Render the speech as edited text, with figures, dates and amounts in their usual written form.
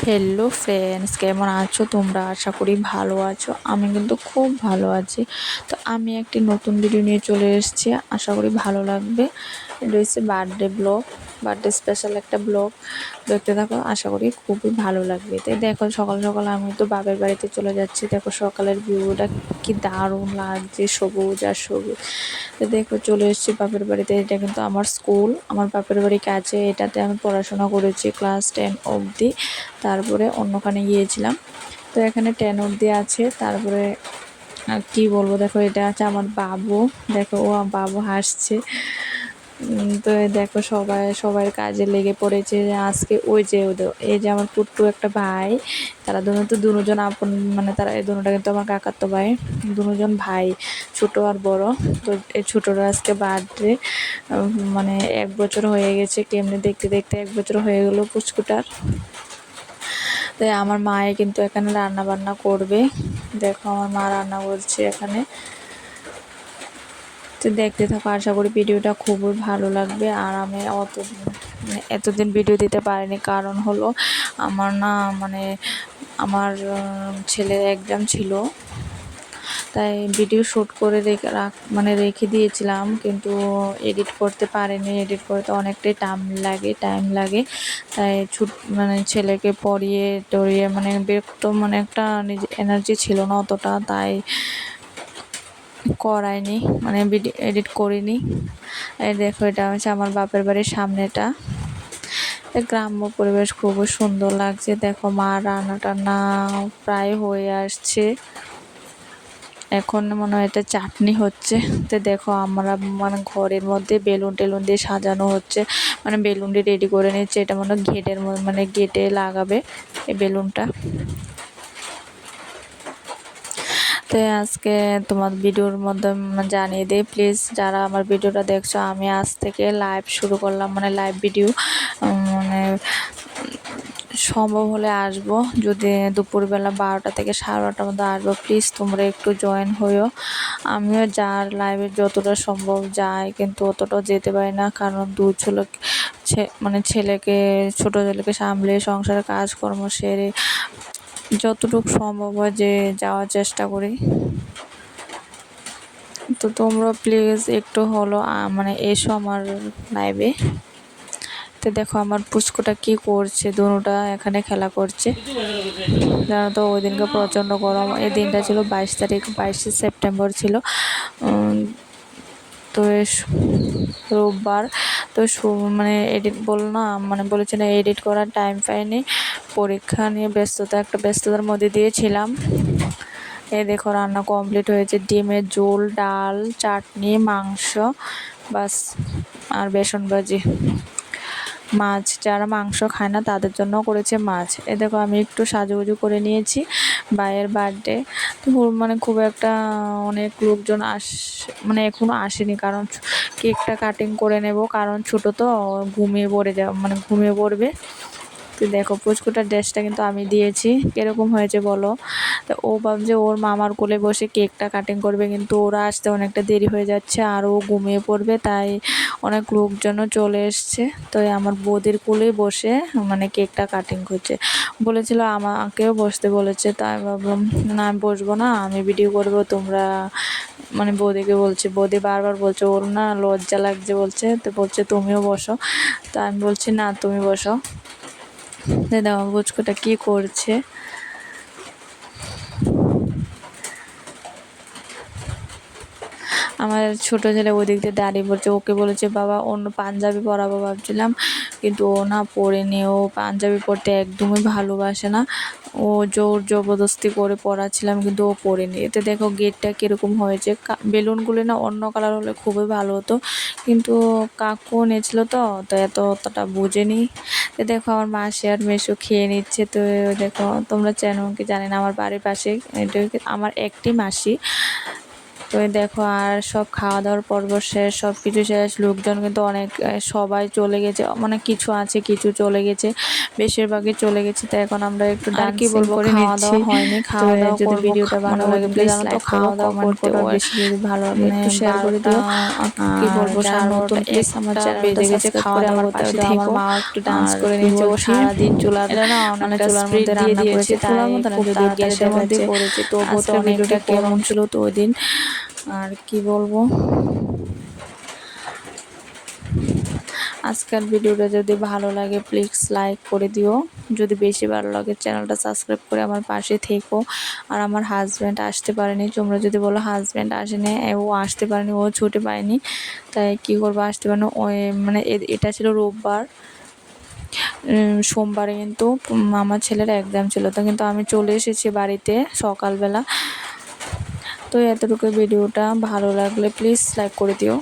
Hello friends, কেমন আছো তোমরা? আশা করি ভালো আছো। আমি কিন্তু খুব ভালো আছি। তো আমি একটি নতুন ভিডিও নিয়ে চলে এসেছি, আশা করি ভালো লাগবে। এটা হচ্ছে বার্থডে ব্লগ, বার্থডে স্পেশাল একটা ব্লগ। দেখতে থাকো, আশা করি খুবই ভালো লাগবে। তাই দেখো, সকাল সকাল আমি তো বাপের বাড়িতে চলে যাচ্ছি। দেখো সকালের ভিউটা কি দারুণ লাগছে, সবুজ আর সবুজ। তো দেখো চলে এসেছি বাপের বাড়িতে। এটা কিন্তু আমার স্কুল, আমার বাপের বাড়ির কাছে। এটাতে আমি পড়াশোনা করেছি ক্লাস 10 অবধি। তারপরে অন্যখানে গিয়েছিলাম। তো এখানে 10 অবধি আছে। তারপরে কি বলবো, দেখো এটা আছে আমার বাবু। দেখো ও আমার বাবু হাসছে। তো এই দেখো সবাই কাজে লেগে পড়েছে আজকে। ওই যে ওদের এই যে আমার পুট্টু একটা ভাই, তারা দুজন আপন, মানে তারা এই দুটা কিন্তু আমার কাকাতো ভাই। দুজন ভাই, ছোট আর বড়। তো এই ছোটরা আজকে বার্থডে, মানে 1 বছর হয়ে গেছে। কেমনে দেখতে দেখতে 1 বছর হয়ে গেল পুচকুটার। তাই আমার মায়ে কিন্তু এখানে রান্না বান্না করবে। দেখো আমার মা রান্না করছে এখানে। তো দেখতে থাকো, আশা করি ভিডিওটা খুবই ভালো লাগবে। আর আমি এতদিন ভিডিও দিতে পারিনি, কারণ হলো আমার আমার ছেলের এক্সাম ছিল। তাই ভিডিও শ্যুট করে রেখে দিয়েছিলাম, কিন্তু এডিট করতে পারিনি। এডিট করতে অনেকটাই টাইম লাগে। তাই ছেলেকে পড়িয়ে টড়িয়ে বিরক্ত, একটা নিজে এনার্জি ছিল না অতটা, তাই করাইনি, ভিডিও এডিট করিনি। এই দেখো এটা হচ্ছে আমার বাপের বাড়ির সামনেটা। গ্রাম্য পরিবেশ খুবই সুন্দর লাগছে। দেখো মা রান্না টান্না প্রায় হয়ে আসছে। এখন মনে হয় এটা চাটনি হচ্ছে। তো দেখো আমরা ঘরের মধ্যে বেলুন টেলুন দিয়ে সাজানো হচ্ছে, বেলুন দিয়ে রেডি করে নিচ্ছে। এটা গেটে লাগাবে এই বেলুনটা। তো আজকে তোমার ভিডিওর মধ্যে জানিয়ে দিই প্লিজ, যারা আমার ভিডিওটা দেখছো, আমি আজ থেকে লাইভ শুরু করলাম, লাইভ ভিডিও। সম্ভব হলে আসবো, যদি দুপুরবেলা 12টা থেকে 12:30টার মধ্যে আসবো। প্লিজ তোমরা একটু জয়েন হইও। আমিও যার লাইভে যতটা সম্ভব যাই, কিন্তু অতটাও যেতে পারি না, কারণ ছোট ছেলেকে সামলে সংসারের কাজকর্ম সেরে যতটুকু সম্ভব হয় যে যাওয়ার চেষ্টা করি। তো তোমরা প্লিজ একটু হলো এসো আমার লাইভে। তো দেখো আমার পুচকুটা কি করছে, দুটা এখানে খেলা করছে। জানো তো ওই দিনকে প্রচণ্ড গরম। এই দিনটা ছিল 22 সেপ্টেম্বর ছিল। তো রোববার। তো এডিট বললো না, বলেছে না, এডিট করার টাইম পাইনি, পরীক্ষা নিয়ে ব্যস্ততার মধ্যে দিয়েছিলাম। এই দেখো রান্না কমপ্লিট হয়েছে। ডিমের ঝোল, ডাল, চাটনি, মাংস, বাস, আর বেসন ভাজি, মাছ। যারা মাংস খায় না তাদের জন্য করেছে মাছ। এ দেখো আমি একটু সাজুগুজু করে নিয়েছি, ভাইয়ের বার্থডে। তো খুব একটা অনেক লোকজন এখনো আসেনি, কারণ কেকটা কাটিং করে নেব, কারণ ছোট তো ঘুমিয়ে পড়বে। তো দেখো পুচকুটার ড্রেসটা কিন্তু আমি দিয়েছি, কিরকম হয়েছে বলো। তো ও ভাবছে ওর মামার কোলে বসে কেকটা কাটিং করবে, কিন্তু ওরা আসতে অনেকটা দেরি হয়ে যাচ্ছে আর ও ঘুমিয়ে পড়বে। তাই অনেক লোকজনও চলে এসছে। তো আমার বৌদির কোলেই বসে কেকটা কাটিং করছে। বলেছিল আমাকেও বসতে বলেছে, তাই ভাবলাম না, আমি বসবো না, আমি ভিডিও করবো। তোমরা বৌদিকে বলছে, বৌদি বারবার বলছে ওর না লজ্জা লাগছে বলছে, তো বলছে তুমিও বসো। তো আমি বলছি না, তুমি বসো। দেখো বুচকুটা কি করছে। আমার ছোট ছেলে ওই দিক দিয়ে দাঁড়িয়ে পড়ছে, ওকে বলেছে বাবা অন্য পাঞ্জাবি পরাবো ভাবছিলাম, কিন্তু ও না পরেনি। ও পাঞ্জাবি পরতে একদমই ভালোবাসে না। ও জোর জবরদস্তি করে পরাচ্ছিলাম, কিন্তু ও পরেনি। এতে দেখো গেটটা কীরকম হয়েছে। বেলুনগুলো না অন্য কালার হলে খুবই ভালো হতো, কিন্তু কাকু এনেছিল তো অতটা বুঝেনি। তো দেখো আমার মাসি আর মেসো খেয়ে নিচ্ছে। তো দেখো তোমরা চেনো কি জানি না, আমার বাড়ির পাশে এটা আমার একটি মাসি। তো এই দেখো আর সব খাওয়া দাওয়ার পর্ব শেষ, সব কিছু শেষ, লোকজন কিন্তু অনেক সবাই চলে গেছে, মানে কিছু আছে কিছু চলে গেছে, বেশিরভাগই চলে গেছে। তো এখন আমরা একটু ডান্সিং করে খাওয়া নিচ্ছি। দাওয়া হয়নি, তো খাওয়া দাওয়া যদি করবো। ভিডিওটা ভালো মানে লাগে ওদিকে প্লিজ জানো তো লাইক করো, খাওয়া দাওয়া কমেন্ট করতে করো, আর ওর বেশি যদি ভালো লাগে মানে একটু শেয়ার করে দিও। কি আর বলবো, যারা যারা নতুন প্লিজ আমার চ্যানেলটা বেজে গেছে, সাবস্ক্রাইব খাওয়া করে দাওয়া আমার করতে পাশে হয়তো আমার থেকো। মা একটু ডান্স আর করে কি নিয়েছে বলবো, বসে। সারাদিন চুলার এটা না মানে অনেকটা চুলার স্পিড মধ্যে দিয়ে রান্না দিয়েছে, করেছি, তাই চুলার মধ্যে না, খুব যদিও তাড়াতাড়ি গ্যাসের মধ্যে দেখাচ্ছে। করেছে, তবুও তো আজকের অনেকটা ভিডিওটা কেমন গরম। ছিল তো ওই দিন, আর কি বলবো, আজকের ভিডিওটা যদি ভালো লাগে প্লিজ লাইক করে দিও, যদি বেশি ভালো লাগে চ্যানেলটা সাবস্ক্রাইব করে আমার পাশে থেকো। আর আমার হাজব্যান্ড আসতে পারেনি, তোমরা যদি বলো হাজব্যান্ড আসেনি, ও আসতে পারেনি, ও ছুটি পায়নি, তাই কি করবো, আসতে পারেনি। ওই মানে এটা ছিল রোববার, সোমবারে কিন্তু আমার ছেলের এক্সাম ছিল, তো কিন্তু আমি চলে এসেছি বাড়িতে সকালবেলা। তো এতটুকু, ভিডিওটা ভালো লাগলে প্লিজ লাইক করে দিও।